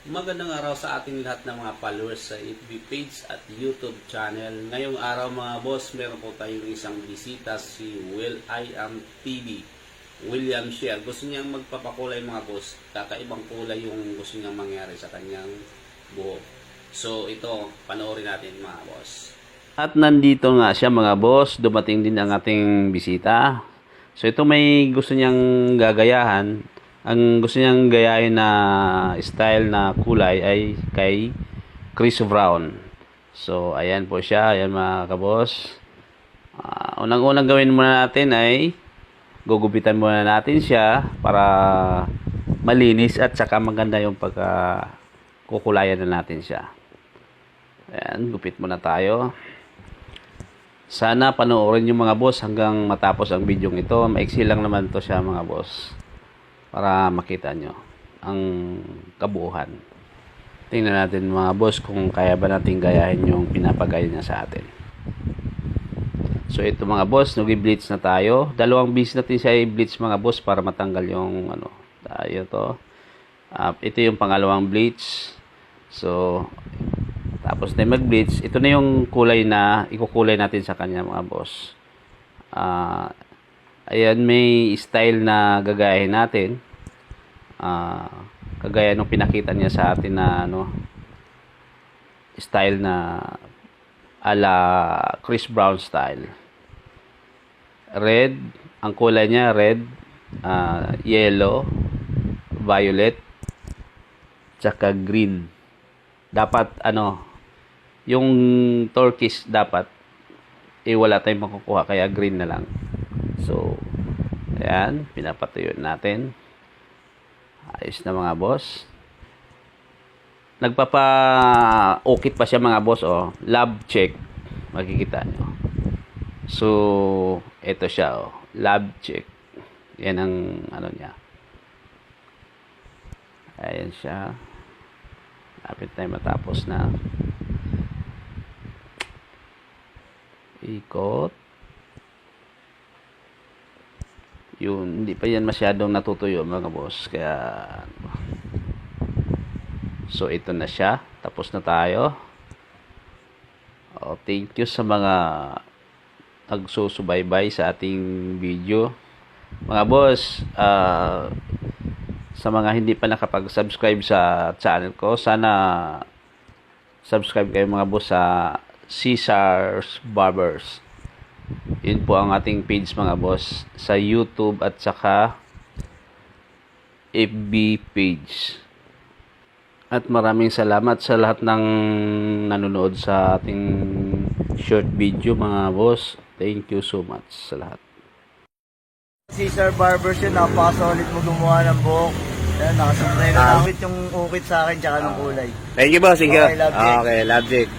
Magandang araw sa ating lahat ng mga followers sa FB page at YouTube channel. Ngayong araw mga boss, meron po tayong isang bisita, si Will I Am TV. William Shell. Gusto niyang magpapakulay mga boss. Kakaibang kulay yung gusto niyang mangyari sa kanyang buhok. So ito, panoorin natin mga boss. At nandito nga siya mga boss. Dumating din ang ating bisita. So ito may gusto niyang gagayahan. Ang gusto niyang gayahin na style na kulay ay kay Chris Brown. So, ayan po siya. Ayan mga kabos. Unang-unang gawin muna natin ay gugupitan muna natin siya para malinis at saka maganda yung pagkukulayan na natin siya. Ayan, gupit muna tayo. Sana panoorin yung mga boss hanggang matapos ang video ito. Maiksi lang naman to siya mga boss, para makita nyo ang kabuuhan. Tingnan natin mga boss kung kaya ba natin gayahin yung pinapagaya niya sa atin. So ito mga boss, nag-bleach na tayo. Dalawang beses natin siya i-bleach mga boss para matanggal yung tayo to. Ito yung pangalawang bleach. So tapos na mag-bleach, ito na yung kulay na ikukulay natin sa kanya mga boss. Ayan, may style na gagayahin natin. Kagaya nung pinakita niya sa atin na style na ala Chris Brown style. Red, ang kulay niya red, yellow, violet, tsaka green. Dapat yung turquoise dapat wala tayong makukuha, kaya green na lang. So, ayan, pinapatuyo natin. Ayos na mga boss. Nagpapa-ukit pa siya mga boss, lab check. Makikita nyo. So, ito siya, lab check. Yan ang niya. Ayan siya. Lapit tayo matapos na. Ikot. Yun, hindi pa yan masyadong natutuyo mga boss, kaya so ito na siya, tapos na tayo. Thank you sa mga nagsusubaybay sa ating video mga boss. Sa mga hindi pa nakapag-subscribe sa channel ko, sana subscribe kayo mga boss sa Caesar's Barbers. Yun po ang ating page mga boss sa YouTube at saka FB page. At maraming salamat sa lahat ng nanonood sa ating short video mga boss. Thank you so much sa lahat. Caesar Barbers yun, napaka-solid mo gumawa ng buhok. Ayan, nakasumplay na nakit yung ukit sa akin tsaka ng kulay. Thank you boss, thank you. Okay, love Jake. Okay, love Jake.